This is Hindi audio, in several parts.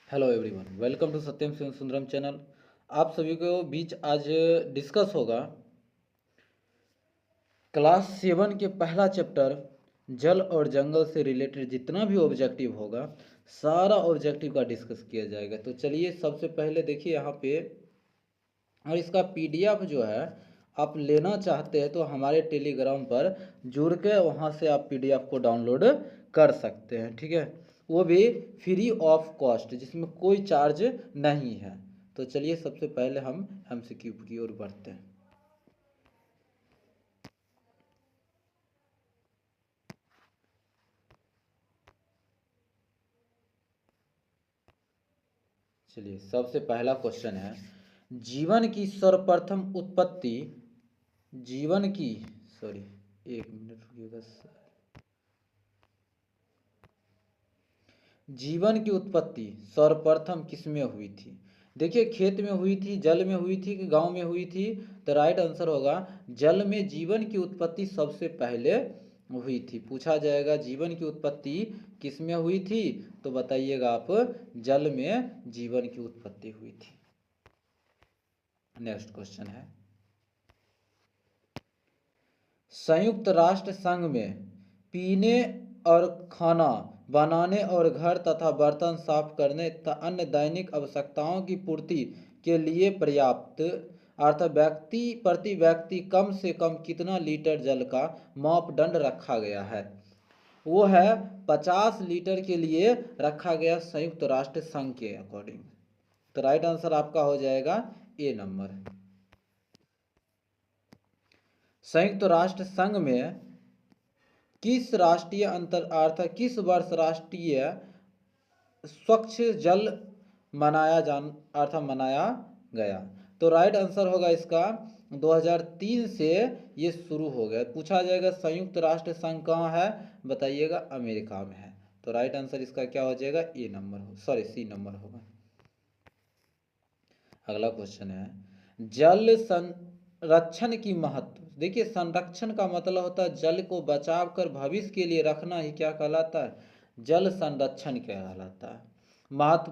Hello everyone, welcome to Satyam Shiv Sundaram channel. आप सभी को बीच आज डिस्कस होगा क्लास 7 के पहला चैप्टर जल और जंगल से रिलेटेड जितना भी ऑब्जेक्टिव होगा सारा ऑब्जेक्टिव का डिस्कस किया जाएगा। तो चलिए सबसे पहले देखिए यहाँ पे, और इसका पीडीएफ जो है आप लेना चाहते हैं तो हमारे टेलीग्राम पर जुड़ के वहाँ से आप पीडीएफ को डाउनलोड कर सकते हैं, ठीक है। वो भी फ्री ऑफ कॉस्ट, जिसमें कोई चार्ज नहीं है। तो चलिए सबसे पहले हम एमसीक्यू की ओर बढ़ते हैं। चलिए सबसे पहला क्वेश्चन है, जीवन की सर्वप्रथम उत्पत्ति, जीवन की सॉरी एक मिनट रुकिएगा सर। जीवन की उत्पत्ति सर्वप्रथम किसमें हुई थी? देखिए, खेत में हुई थी, जल में हुई थी कि गांव में हुई थी? तो राइट आंसर होगा जल में जीवन की उत्पत्ति सबसे पहले हुई थी। पूछा जाएगा जीवन की उत्पत्ति किसमें हुई थी, तो बताइएगा आप, जल में जीवन की उत्पत्ति हुई थी। नेक्स्ट क्वेश्चन है, संयुक्त राष्ट्र संघ में पीने और खाना बनाने और घर तथा बर्तन साफ करने तथा अन्य दैनिक आवश्यकताओं की पूर्ति के लिए पर्याप्त अर्थात व्यक्ति प्रति व्यक्ति कम से कम कितना लीटर जल का मापदंड रखा गया है? वो है 50 लीटर के लिए रखा गया संयुक्त राष्ट्र संघ के अकॉर्डिंग। तो राइट आंसर आपका हो जाएगा ए नंबर। संयुक्त राष्ट्र संघ में किस राष्ट्रीय अर्थात किस वर्ष राष्ट्रीय स्वच्छ जल मनाया गया? तो राइट आंसर होगा इसका 2003 से ये शुरू हो गया। पूछा जाएगा संयुक्त राष्ट्र संघ कहाँ है, बताइएगा अमेरिका में है। तो राइट आंसर इसका क्या हो जाएगा, ए नंबर हो, सॉरी सी नंबर होगा। अगला क्वेश्चन है, जल संरक्षण की महत्व। देखिए, संरक्षण का मतलब होता है जल को बचाव कर भविष्य के लिए रखना ही क्या कहलाता है, जल संरक्षण कहलाता है। महत्व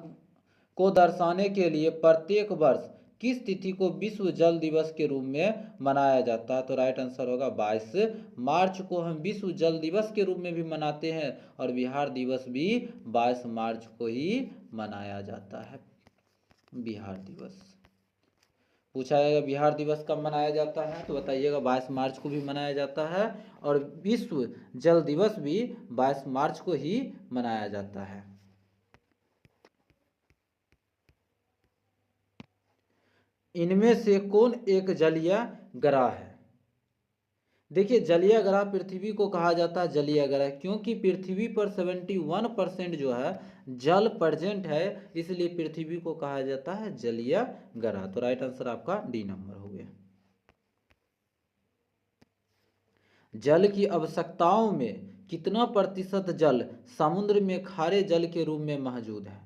को दर्शाने के लिए प्रत्येक वर्ष किस तिथि को विश्व जल दिवस के रूप में मनाया जाता है? तो राइट आंसर होगा 22 मार्च को हम विश्व जल दिवस के रूप में भी मनाते हैं, और बिहार दिवस भी 22 मार्च को ही मनाया जाता है। बिहार दिवस पूछा जाएगा बिहार दिवस कब मनाया जाता है, तो बताइएगा 22 मार्च को भी मनाया जाता है, और विश्व जल दिवस भी 22 मार्च को ही मनाया जाता है। इनमें से कौन एक जलीय ग्रह है? देखिए, जलीय ग्रह पृथ्वी को कहा जाता है जलीय ग्रह, क्योंकि पृथ्वी पर 71% जो है जल प्रेजेंट है, इसलिए पृथ्वी को कहा जाता है जलीय ग्रह। तो राइट आंसर आपका डी नंबर हो गया। जल की आवश्यकताओं में कितना प्रतिशत जल समुद्र में खारे जल के रूप में मौजूद है?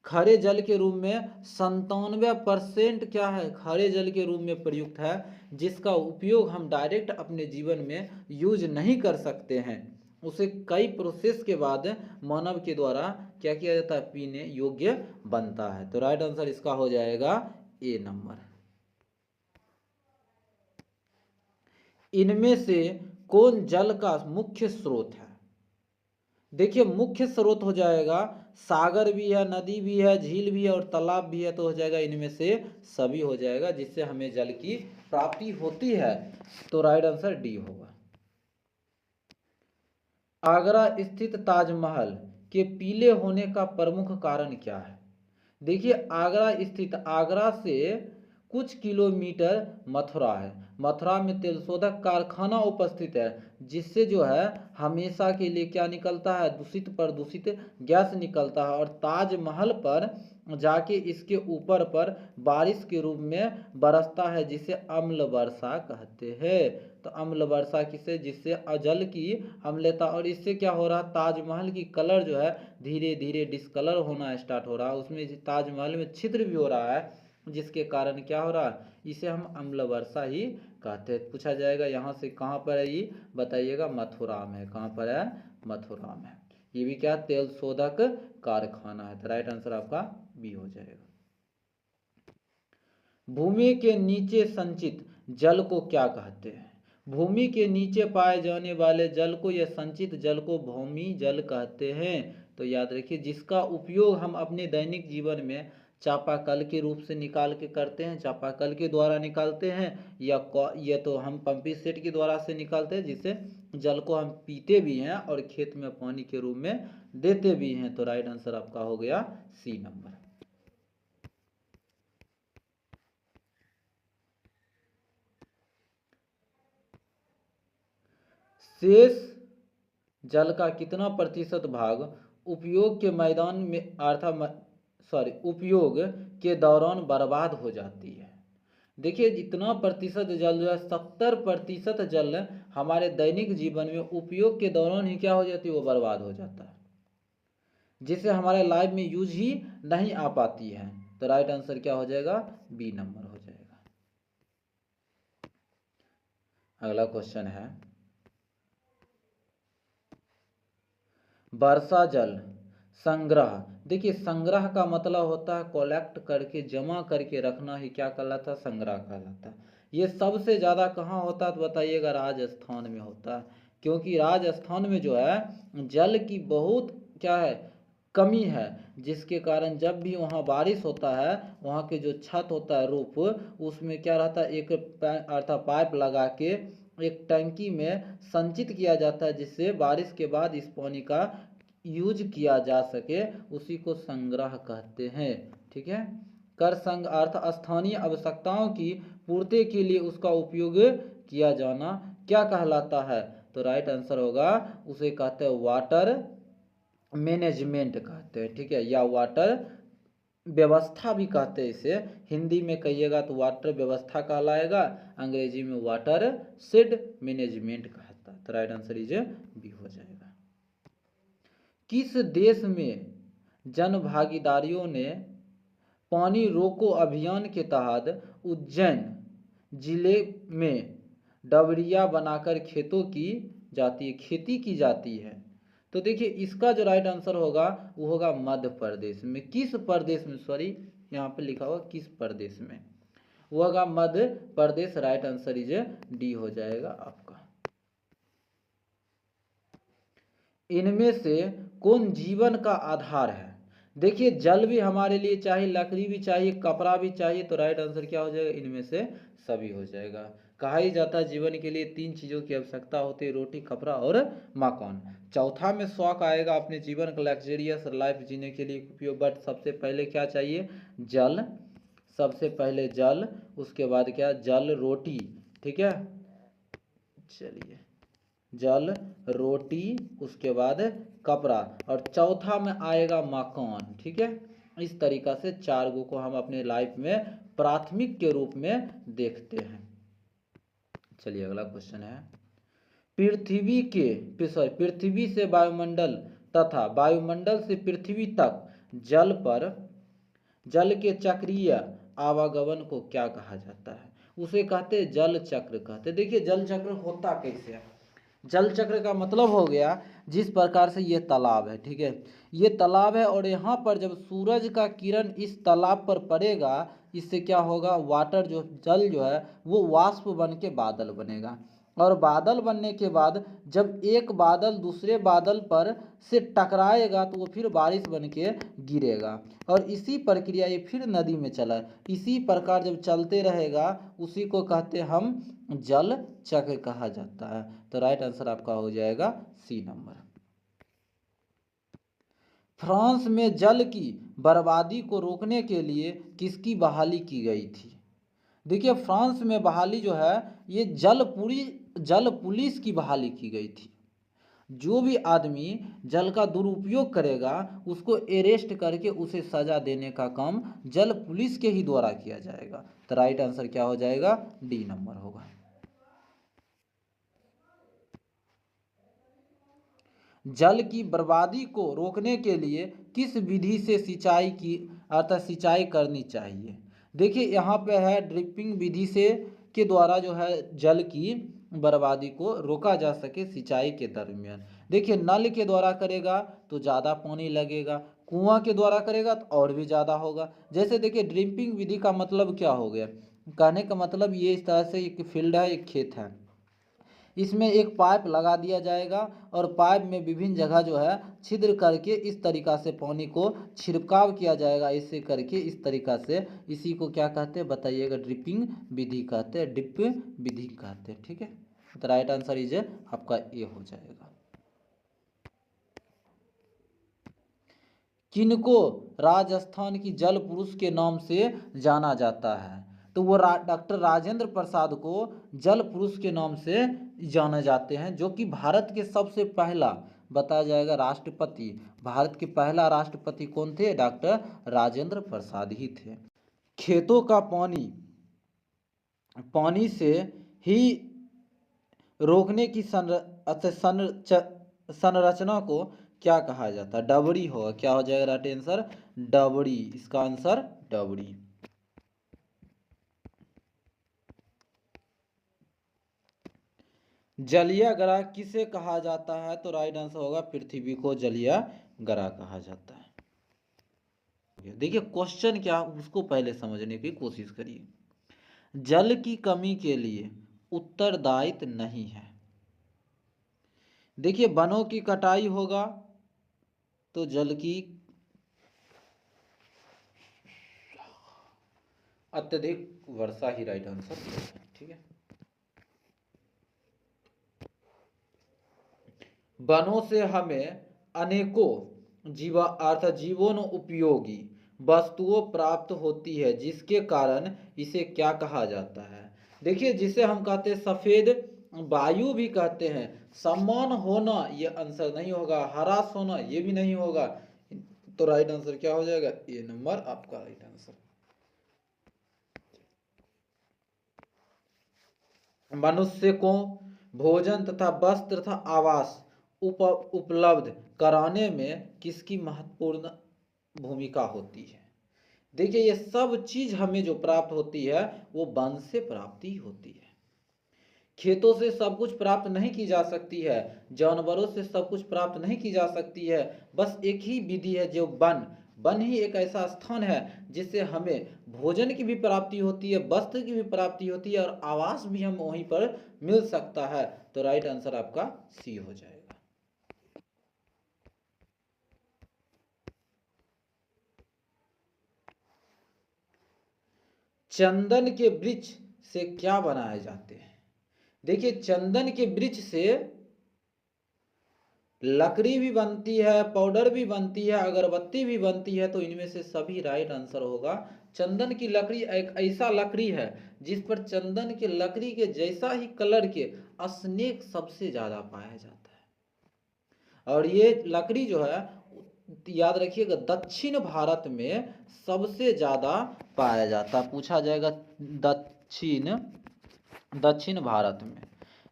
खारे जल के रूप में 97% क्या है, खारे जल के रूप में प्रयुक्त है, जिसका उपयोग हम डायरेक्ट अपने जीवन में यूज नहीं कर सकते हैं। उसे कई प्रोसेस के बाद मानव के द्वारा क्या किया जाता है, पीने योग्य बनता है। तो राइट आंसर इसका हो जाएगा ए नंबर। इनमें से कौन जल का मुख्य स्रोत है? देखिए, मुख्य स्रोत हो जाएगा, सागर भी है, नदी भी है, झील भी है और तालाब भी है। तो हो जाएगा इनमें से सभी हो जाएगा, जिससे हमें जल की प्राप्ति होती है। तो राइट आंसर डी होगा। आगरा स्थित ताजमहल के पीले होने का प्रमुख कारण क्या है? देखिए, आगरा स्थित, आगरा से कुछ किलोमीटर मथुरा है, मथुरा में तेल शोधक कारखाना उपस्थित है, जिससे जो है हमेशा के लिए क्या निकलता है, दूषित प्रदूषित गैस निकलता है, और ताजमहल पर जाके इसके ऊपर पर बारिश के रूप में बरसता है, जिसे अम्ल वर्षा कहते हैं। तो अम्ल वर्षा किसे, जिससे जल की अम्लता, और इससे क्या हो रहा है, ताजमहल की कलर जो है धीरे धीरे डिस्कलर होना स्टार्ट हो रहा है, उसमें ताजमहल में छिद्र भी हो रहा है, जिसके कारण क्या हो रहा है, इसे हम अम्ल वर्षा ही कहते हैं। पूछा जाएगा यहाँ से कहाँ पर है ये, बताइएगा मथुरा में। कहाँ पर है, मथुरा में। ये भी क्या, तेल शोधक कारखाना है। तो राइट आंसर आपका बी हो जाएगा। भूमि के नीचे संचित जल को क्या कहते हैं? भूमि के नीचे पाए जाने वाले जल को या संचित जल को भूमि जल कहते हैं। तो याद रखिए, जिसका उपयोग हम अपने दैनिक जीवन में चापाकल के रूप से निकाल के करते हैं, चापाकल के द्वारा निकालते हैं, या तो हम पंपिंग सेट के द्वारा से निकालते हैं, जिससे जल को हम पीते भी हैं और खेत में पानी के रूप में देते भी हैं। तो राइट आंसर आपका हो गया सी नंबर। शेष जल का कितना प्रतिशत भाग उपयोग के मैदान में उपयोग के दौरान बर्बाद हो जाती है? देखिए, जितना प्रतिशत जल जो है, 70% जल हमारे दैनिक जीवन में उपयोग के दौरान ही क्या हो जाती है, वो बर्बाद हो जाता है, जिससे हमारे लाइफ में यूज ही नहीं आ पाती है। तो राइट आंसर क्या हो जाएगा, बी नंबर हो जाएगा। अगला क्वेश्चन है, वर्षा जल संग्रह। देखिए, संग्रह का मतलब होता है कलेक्ट करके, जमा करके रखना ही क्या कहलाता है, संग्रह कहलाता है। ये सबसे ज़्यादा कहाँ होता है तो बताइएगा, राजस्थान में होता है। क्योंकि राजस्थान में जो है जल की बहुत क्या है, कमी है, जिसके कारण जब भी वहाँ बारिश होता है, वहाँ के जो छत होता है, रूफ, उसमें क्या रहता है, एक अर्थात पाइप लगा के एक टंकी में संचित किया जाता है, जिससे बारिश के बाद इस पानी का यूज किया जा सके, उसी को संग्रह कहते हैं। ठीक है, कर संग अर्थ स्थानीय आवश्यकताओं की पूर्ति के लिए उसका उपयोग किया जाना क्या कहलाता है? तो राइट आंसर होगा, उसे कहते हैं वाटर मैनेजमेंट कहते हैं। ठीक है, या वाटर व्यवस्था भी कहते हैं इसे। हिंदी में कहिएगा तो वाटर व्यवस्था कहलाएगा, अंग्रेजी में वाटर शेड मैनेजमेंट कहता है। तो राइट आंसर इज बी हो जाएगा। किस देश में जन भागीदारियों ने पानी रोको अभियान के तहत उज्जैन जिले में डबरिया बनाकर खेती की जाती है? तो देखिए, इसका जो राइट आंसर होगा वो होगा मध्य प्रदेश में। किस प्रदेश में, सॉरी यहाँ पे लिखा हुआ किस प्रदेश में, वो होगा Madhya Pradesh. Right answer is D हो जाएगा आपका। इनमें से कौन जीवन का आधार है? देखिए, जल भी हमारे लिए चाहिए, लकड़ी भी चाहिए, कपड़ा भी चाहिए। तो राइट आंसर क्या हो जाएगा, इनमें से सभी हो जाएगा। कहा ही जाता है जीवन के लिए 3 चीज़ों की आवश्यकता होती है, रोटी, कपड़ा और मकान। चौथा में शौक आएगा अपने जीवन का लग्जरियस लाइफ जीने के लिए उपयोग, बट सबसे पहले क्या चाहिए, जल। सबसे पहले जल, उसके बाद क्या, जल, रोटी। ठीक है, चलिए, जल, रोटी, उसके बाद कपड़ा, और चौथा में आएगा मकान। ठीक है, इस तरीका से 4 गो को हम अपने लाइफ में प्राथमिक के रूप में देखते हैं। चलिए, अगला क्वेश्चन है, पृथ्वी से वायुमंडल तथा वायुमंडल से पृथ्वी तक जल के चक्रीय आवागमन को क्या कहा जाता है? उसे कहते हैं जल चक्र कहते हैं। देखिए, जल चक्र होता कैसे है, जल चक्र का मतलब हो गया, जिस प्रकार से ये तालाब है, ठीक है, ये तालाब है, और यहाँ पर जब सूरज का किरण इस तालाब पर पड़ेगा, इससे क्या होगा, वाटर जो जल जो है वो वाष्प बन के बादल बनेगा, और बादल बनने के बाद जब एक बादल दूसरे बादल पर से टकराएगा तो वो फिर बारिश बन के गिरेगा, और इसी प्रक्रिया ये फिर नदी में चला, इसी प्रकार जब चलते रहेगा, उसी को कहते हम जल चक्र कहा जाता है। तो राइट आंसर आपका हो जाएगा सी नंबर। फ्रांस में जल की बर्बादी को रोकने के लिए किसकी बहाली की गई थी? देखिए, फ्रांस में बहाली जो है, ये जल पुलिस की बहाली की गई थी। जो भी आदमी जल का दुरुपयोग करेगा, उसको अरेस्ट करके उसे सजा देने का काम जल पुलिस के ही द्वारा किया जाएगा। तो राइट आंसर क्या हो जाएगा, डी नंबर होगा। जल की बर्बादी को रोकने के लिए किस विधि से सिंचाई करनी चाहिए? देखिए, यहाँ पे है ड्रिपिंग विधि से के द्वारा जो है जल की बर्बादी को रोका जा सके सिंचाई के दरमियान। देखिए नल के द्वारा करेगा तो ज़्यादा पानी लगेगा, कुआं के द्वारा करेगा तो और भी ज़्यादा होगा। जैसे देखिए ड्रिपिंग विधि का मतलब क्या हो गया, कहने का मतलब ये इस तरह से एक फील्ड है, एक खेत है, इसमें एक पाइप लगा दिया जाएगा और पाइप में विभिन्न जगह जो है छिद्र करके इस तरीक़ा से पानी को छिड़काव किया जाएगा, इससे करके इस तरीक़ा से, इसी को क्या कहते हैं बताइएगा, ड्रिपिंग विधि कहते हैं, डिप विधि कहते हैं। ठीक है, तो राइट आंसर इज आपका ए हो जाएगा। किनको राजस्थान की जल पुरुष के नाम से जाना जाता है, तो वो डॉक्टर राजेंद्र प्रसाद को जल पुरुष के नाम से जाने जाते हैं, जो कि भारत के सबसे पहला बताया जाएगा राष्ट्रपति, भारत के पहला राष्ट्रपति कौन थे, डॉक्टर राजेंद्र प्रसाद ही थे। खेतों का पानी से ही रोकने की संरचना को क्या कहा जाता है, डबरी होगा, क्या हो जाएगा राइट आंसर, डबरी, इसका आंसर डबरी। जलीय ग्रह किसे कहा जाता है, तो राइट आंसर होगा पृथ्वी को जलीय ग्रह कहा जाता है। देखिए क्वेश्चन क्या उसको पहले समझने की कोशिश करिए। जल की कमी के लिए उत्तरदायित्व नहीं है। देखिए वनों की कटाई होगा तो जल की अत्यधिक वर्षा ही राइट आंसर है। ठीक है, वनों से हमें अनेकों जीवन उपयोगी वस्तुओं प्राप्त होती है, जिसके कारण इसे क्या कहा जाता है। देखिए जिसे हम कहते हैं सफेद वायु भी कहते हैं। सम्मान होना ये आंसर नहीं होगा, हरास होना ये भी नहीं होगा, तो राइट आंसर क्या हो जाएगा, ए नंबर आपका राइट आंसर। मनुष्य को भोजन तथा वस्त्र तथा आवास उपलब्ध कराने में किसकी महत्वपूर्ण भूमिका होती है। देखिए ये सब चीज हमें जो प्राप्त होती है वो वन से प्राप्ति होती है। खेतों से सब कुछ प्राप्त नहीं की जा सकती है, जानवरों से सब कुछ प्राप्त नहीं की जा सकती है, बस एक ही विधि है जो वन ही एक ऐसा स्थान है जिससे हमें भोजन की भी प्राप्ति होती है, वस्त्र की भी प्राप्ति होती है और आवास भी हम वहीं पर मिल सकता है, तो राइट आंसर आपका सी हो जाएगा। चंदन के वृक्ष से क्या बनाए जाते हैं। देखिए चंदन के वृक्ष से लकड़ी भी बनती है, पाउडर भी बनती है, अगरबत्ती भी बनती है, तो इनमें से सभी राइट आंसर होगा। चंदन की लकड़ी एक ऐसा लकड़ी है जिस पर चंदन के लकड़ी के जैसा ही कलर के स्नेक सबसे ज्यादा पाया जाता है। और ये लकड़ी जो है याद रखिएगा दक्षिण भारत में सबसे ज्यादा पाया जाता है, पूछा जाएगा दक्षिण भारत में।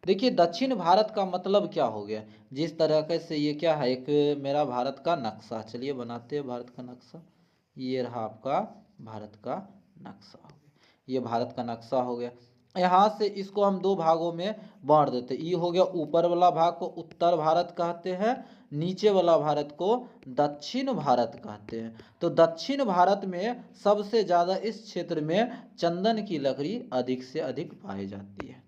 देखिए दक्षिण भारत का मतलब क्या हो गया, जिस तरह से ये क्या है, एक मेरा भारत का नक्शा, चलिए बनाते हैं भारत का नक्शा, ये रहा आपका भारत का नक्शा हो गया, ये भारत का नक्शा हो गया। यहाँ से इसको हम दो भागों में बांट देते हैं, ये हो गया ऊपर वाला भाग को उत्तर भारत कहते हैं, नीचे वाला भारत को दक्षिण भारत कहते हैं। तो दक्षिण भारत में सबसे ज़्यादा इस क्षेत्र में चंदन की लकड़ी अधिक से अधिक पाई जाती है।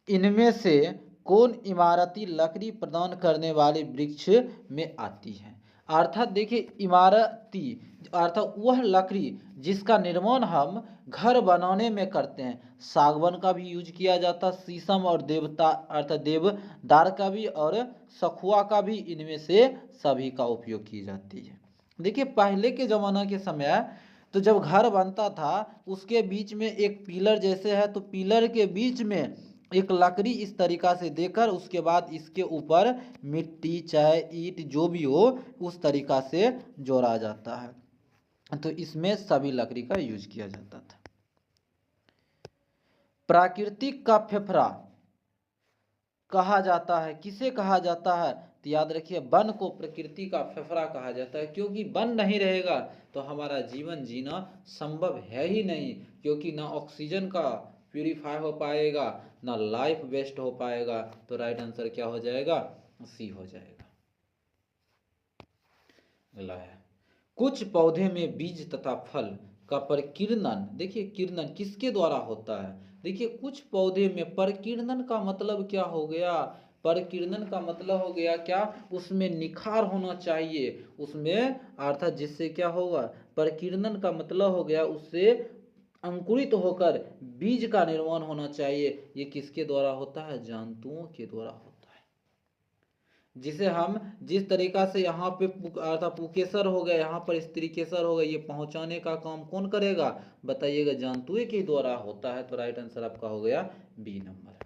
इनमें से कौन इमारती लकड़ी प्रदान करने वाले वृक्ष में आती है। अर्थात देखिए इमारती अर्थात वह लकड़ी जिसका निर्माण हम घर बनाने में करते हैं, सागवान का भी यूज किया जाता है, शीशम और देवता अर्थात देवदार का भी और सखुआ का भी, इनमें से सभी का उपयोग की जाती है। देखिए पहले के ज़माना के समय तो जब घर बनता था उसके बीच में एक पिलर जैसे है, तो पिलर के बीच में एक लकड़ी इस तरीका से देकर उसके बाद इसके ऊपर मिट्टी चाहे ईंट जो भी हो उस तरीका से जोड़ा जाता है, तो इसमें सभी लकड़ी का यूज किया जाता था। प्राकृतिक का फेफड़ा कहा जाता है, किसे कहा जाता है, तो याद रखिए वन को प्रकृति का फेफड़ा कहा जाता है, क्योंकि वन नहीं रहेगा तो हमारा जीवन जीना संभव है ही नहीं, क्योंकि ना ऑक्सीजन का प्यूरिफाई हो पाएगा, ना लाइफ वेस्ट हो पाएगा। तो राइट आंसर क्या हो जाएगा? सी हो जाएगा। अगला है, कुछ पौधे में बीज तथा फल का परिकीर्णन, देखिए किरणन किसके द्वारा होता है? देखिए कुछ पौधे में परिकीर्णन का मतलब क्या हो गया? परिकीर्णन का मतलब हो गया क्या? उसमें निखार होना चाहिए, उसमें अर्थात जिससे क्या होगा? परिकीर्णन का मतलब हो गया उससे अंकुरित होकर बीज का निर्माण होना चाहिए। ये किसके द्वारा होता है? जंतुओं के द्वारा होता है। जिसे हम जिस तरीका से यहाँ पे अर्थात पुकेसर हो गया, यहाँ पर स्त्रीकेसर हो गया, ये पहुंचाने का काम कौन करेगा? बताइएगा, जंतुओं के द्वारा होता है। तो राइट आंसर आपका हो गया बी नंबर।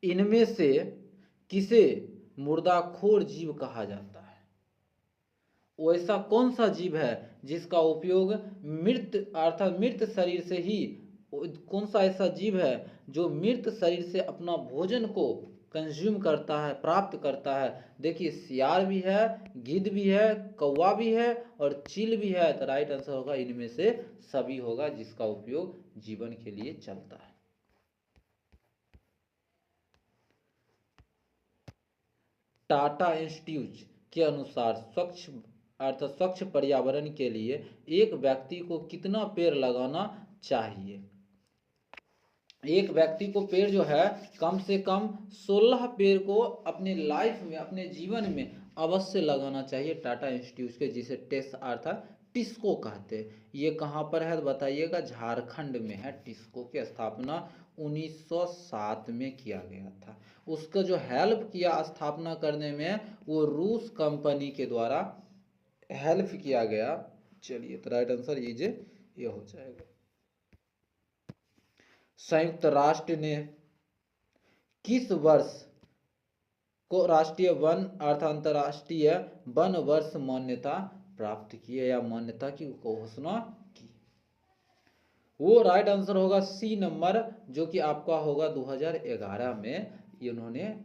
इनमें से किसे मुर्दाखोर जीव कहा जाता है? वो ऐसा कौन सा जीव है जिसका उपयोग मृत अर्थात मृत शरीर से ही, कौन सा ऐसा जीव है जो मृत शरीर से अपना भोजन को कंज्यूम करता है, प्राप्त करता है? देखिए सियार भी है, गिद्ध भी है, कौवा भी है और चील भी है। तो राइट आंसर होगा इनमें से सभी होगा जिसका उपयोग जीवन के लिए चलता है। टाटा इंस्टीट्यूट के अनुसार स्वच्छ पर्यावरण के लिए एक व्यक्ति को कितना पेड़ लगाना चाहिए? एक व्यक्ति को पेड़ जो है कम से कम 16 पेड़ को अपने लाइफ में, अपने जीवन में अवश्य लगाना चाहिए। टाटा इंस्टीट्यूट के, जिसे टेस अर्थात टिस्को कहते हैं। ये कहाँ पर है बताइएगा? झारखंड में है। टिस्को की स्थापना 1907 में किया गया था। उसका जो हेल्प किया स्थापना करने में, वो रूस कंपनी के द्वारा हेल्प किया गया। चलिए तो राइट आंसर ये हो जाएगा। संयुक्त राष्ट्र ने किस वर्ष को राष्ट्रीय वन अर्थात अंतरराष्ट्रीय वन वर्ष मान्यता प्राप्त की है या मान्यता की घोषणा की? वो राइट आंसर होगा सी नंबर, जो कि आपका होगा 2011 में इन्होंने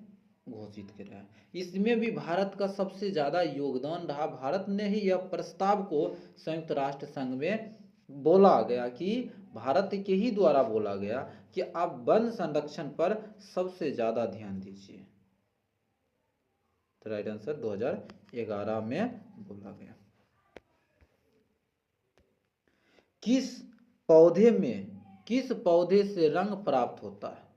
घोषित किया है। इसमें भी भारत का सबसे ज्यादा योगदान रहा। भारत ने ही यह प्रस्ताव को संयुक्त राष्ट्र संघ में बोला गया कि भारत के ही द्वारा बोला गया कि आप वन संरक्षण पर सबसे ज्यादा ध्यान दीजिए। तो राइट आंसर 2011 में बोला गया। किस पौधे से रंग प्राप्त होता है?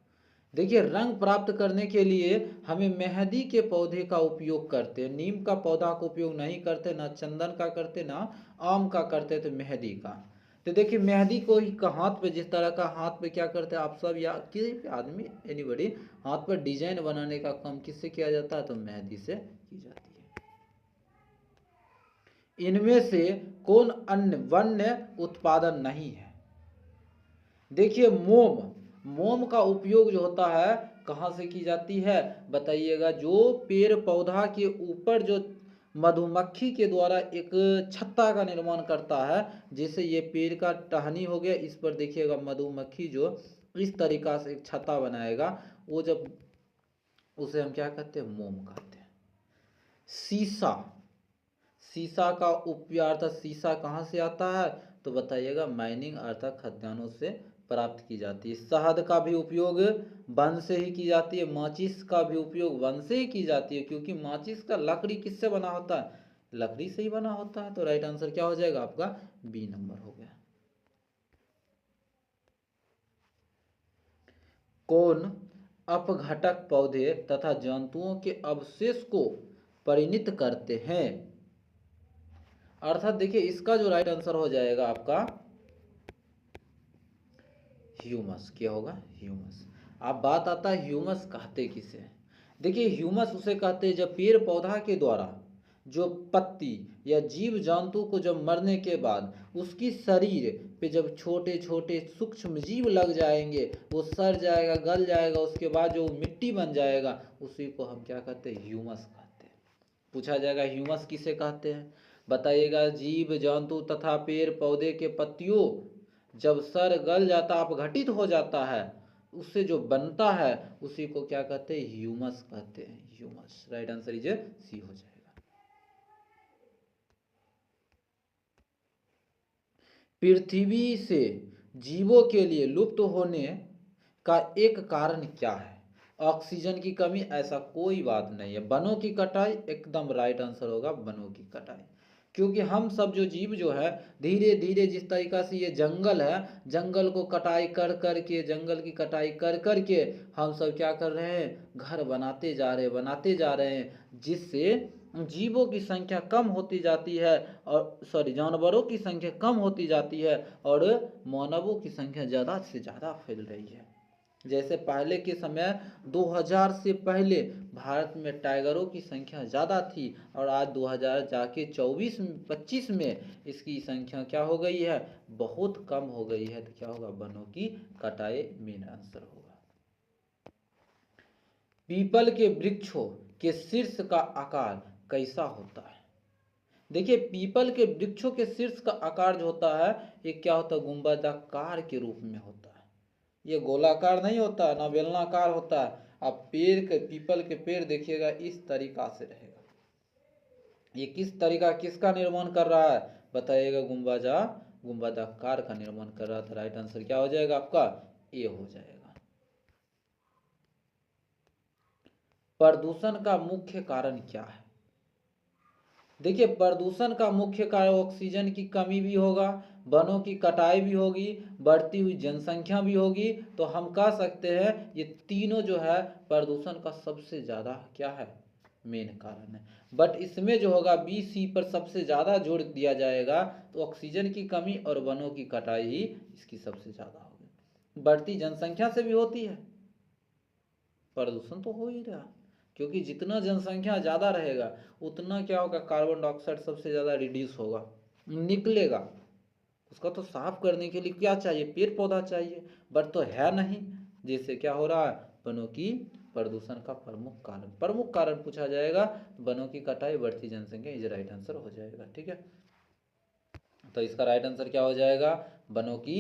देखिए रंग प्राप्त करने के लिए हमें मेहंदी के पौधे का उपयोग करते हैं। नीम का पौधा का उपयोग नहीं करते, ना चंदन का करते, ना आम का करते, तो मेहंदी का। तो देखिए मेहंदी को ही हाथ पे, जिस तरह का हाथ पे क्या करते हैं आप सब, या किसी आदमी एनीबॉडी हाथ पर डिजाइन बनाने का काम किससे किया जाता है? तो मेहंदी से की जाती है। इनमें से कौन अन्य वन्य उत्पादन नहीं है? देखिए मोम का उपयोग जो होता है कहाँ से की जाती है? बताइएगा। जो पेड़ पौधा के ऊपर जो मधुमक्खी के द्वारा एक छत्ता का निर्माण करता है, जैसे ये पेड़ का टहनी हो गया, इस पर देखिएगा मधुमक्खी जो इस तरीका से एक छत्ता बनाएगा, वो जब उसे हम क्या कहते हैं? मोम कहते हैं। शीशा का उपयोग अर्थात शीशा कहाँ से आता है? तो बताइएगा माइनिंग अर्थात खदानों से प्राप्त की जाती है। शहद का भी उपयोग वन से ही की जाती है। माचिस का भी उपयोग वन से ही की जाती है, क्योंकि माचिस का लकड़ी किससे बना होता है? लकड़ी से ही बना होता है। तो राइट आंसर क्या हो जाएगा आपका? बी नंबर हो गया। कौन अपघटक पौधे तथा जंतुओं के अवशेष को परिणित करते हैं? अर्थात देखिए इसका जो राइट आंसर हो जाएगा आपका ह्यूमस। क्या होगा? ह्यूमस। अब बात आता है ह्यूमस कहते किसे? देखिए ह्यूमस उसे कहते हैं जब पेड़ पौधा के द्वारा जो पत्ती या जीव जंतु को जब मरने के बाद उसकी शरीर पे जब छोटे छोटे सूक्ष्म जीव लग जाएंगे, वो सड़ जाएगा, गल जाएगा, उसके बाद जो मिट्टी बन जाएगा, उसी को हम क्या कहते हैं? ह्यूमस कहते हैं। पूछा जाएगा ह्यूमस किसे कहते हैं? बताइएगा। जीव जंतु तथा पेड़ पौधे के पत्तियों जब सर गल जाता, अपघटित हो जाता है, उससे जो बनता है उसी को क्या कहते हैं? ह्यूमस कहते हैं। Humus. Right answer is C हो जाएगा। पृथ्वी से जीवों के लिए लुप्त होने का एक कारण क्या है? ऑक्सीजन की कमी, ऐसा कोई बात नहीं है। वनों की कटाई, एकदम राइट आंसर होगा वनों की कटाई। क्योंकि हम सब जो जीव जो है धीरे धीरे जिस तरीका से ये जंगल है, जंगल को कटाई कर कर के, जंगल की कटाई कर कर के हम सब क्या कर रहे हैं, घर बनाते जा रहे हैं, जिससे जीवों की संख्या कम होती जाती है, और सॉरी जानवरों की संख्या कम होती जाती है और मानवों की संख्या ज़्यादा से ज़्यादा फैल रही है। जैसे पहले के समय 2000 से पहले भारत में टाइगरों की संख्या ज़्यादा थी, और आज 2000 जाके 24-25 में इसकी संख्या क्या हो गई है, बहुत कम हो गई है। तो क्या होगा, वनों की कटाई मेन आंसर होगा। पीपल के वृक्षों के शीर्ष का आकार कैसा होता है? देखिए पीपल के वृक्षों के शीर्ष का आकार जो होता है, ये क्या होता है, गुंबदाकार के रूप में होता है। ये गोलाकार नहीं होता, ना बेलनाकार होता है। आप पेड़ के, पीपल के पेड़ देखिएगा इस तरीका से रहेगा। ये किस तरीका, किसका निर्माण कर रहा है बताइएगा, गुंबदाकार का निर्माण कर रहा था। राइट आंसर क्या हो जाएगा आपका, ए हो जाएगा। प्रदूषण का मुख्य कारण क्या है? देखिए प्रदूषण का मुख्य कारण ऑक्सीजन की कमी भी होगा, वनों की कटाई भी होगी, बढ़ती हुई जनसंख्या भी होगी। तो हम कह सकते हैं ये तीनों जो है प्रदूषण का सबसे ज़्यादा क्या है, मेन कारण है। बट इसमें जो होगा बी सी पर सबसे ज़्यादा जोर दिया जाएगा, तो ऑक्सीजन की कमी और वनों की कटाई ही इसकी सबसे ज़्यादा होगी। बढ़ती जनसंख्या से भी होती है, प्रदूषण तो हो ही रहा, क्योंकि जितना जनसंख्या ज़्यादा रहेगा उतना क्या होगा, कार्बन डाइऑक्साइड सबसे ज़्यादा रिड्यूस होगा, निकलेगा। उसका तो साफ करने के लिए क्या चाहिए, पेड़ पौधा चाहिए, बट तो है नहीं, जिससे क्या हो रहा है, वनों की प्रदूषण का प्रमुख कारण पूछा जाएगा, वनों की कटाई, बढ़ती जनसंख्या, इज राइट आंसर हो जाएगा। ठीक है, तो इसका राइट आंसर क्या हो जाएगा, वनों की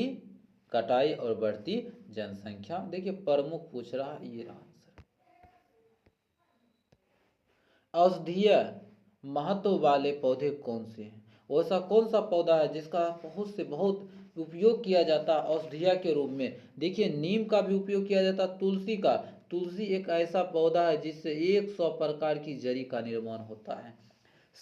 कटाई और बढ़ती जनसंख्या। देखिए प्रमुख पूछ रहा है, ये आंसर। औषधीय महत्व वाले पौधे कौन से हैं? ऐसा कौन सा पौधा है जिसका बहुत से बहुत उपयोग किया जाता है औषधीय के रूप में? देखिए नीम का भी उपयोग किया जाता है, तुलसी का। तुलसी एक ऐसा पौधा है जिससे 100 प्रकार की जड़ी का निर्माण होता है।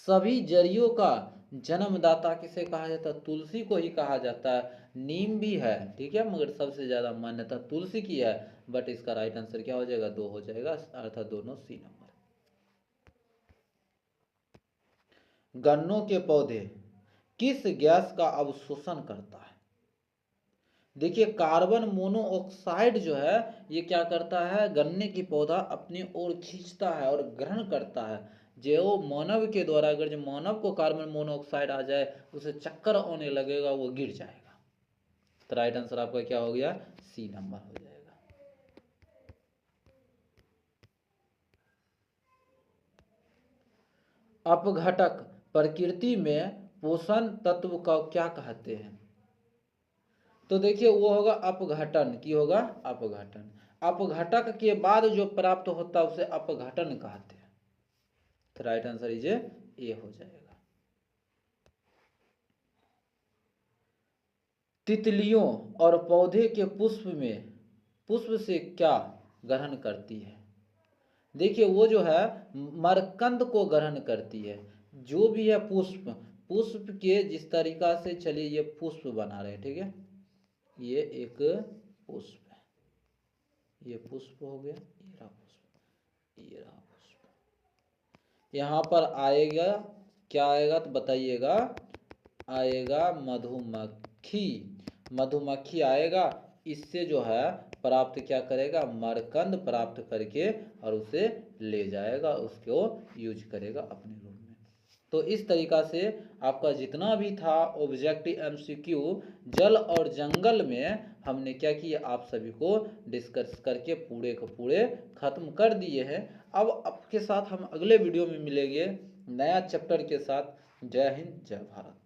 सभी जड़ियों का जन्मदाता किसे कहा जाता है, तुलसी को ही कहा जाता है। नीम भी है, ठीक है, मगर सबसे ज्यादा मान्यता तुलसी की है। बट इसका राइट आंसर क्या हो जाएगा, 2 हो जाएगा, अर्थात दोनों सी नंबर। गन्नों के पौधे किस गैस का अवशोषण करता है? देखिए कार्बन मोनोऑक्साइड जो है ये क्या करता है, गन्ने की पौधा अपनी ओर खींचता है और ग्रहण करता है। जो मानव के द्वारा, अगर जो मानव को कार्बन मोनोऑक्साइड आ जाए, उसे चक्कर आने लगेगा, वो गिर जाएगा। तो राइट आंसर आपका क्या हो गया, सी नंबर हो जाएगा। अपघटक प्रकृति में पोषण तत्व का क्या कहते हैं? तो देखिए वो होगा अपघटन, की होगा अपघटन। अपघटक के बाद जो प्राप्त होता है उसे अपघटन कहते हैं। तो राइट आंसर इज ए हो जाएगा। तितलियों और पौधे के पुष्प से क्या ग्रहण करती है? देखिए वो जो है मरकंद को ग्रहण करती है। जो भी है पुष्प, पुष्प के जिस तरीका से, चलिए ये पुष्प बना रहे हैं, ठीक है, ये एक पुष्प है, ये पुष्प हो गया, ये रहा पुष्प, ये रहा पुष्प। यहाँ पर आएगा, क्या आएगा तो बताइएगा, आएगा मधुमक्खी। मधुमक्खी आएगा, इससे जो है प्राप्त क्या करेगा, मरकंद प्राप्त करके और उसे ले जाएगा, उसको यूज करेगा अपने रूप में। तो इस तरीका से आपका जितना भी था ऑब्जेक्टिव एमसीक्यू जल और जंगल में हमने क्या किया, आप सभी को डिस्कस करके पूरे को पूरे खत्म कर दिए हैं। अब आपके साथ हम अगले वीडियो में मिलेंगे नया चैप्टर के साथ। जय हिंद, जय भारत।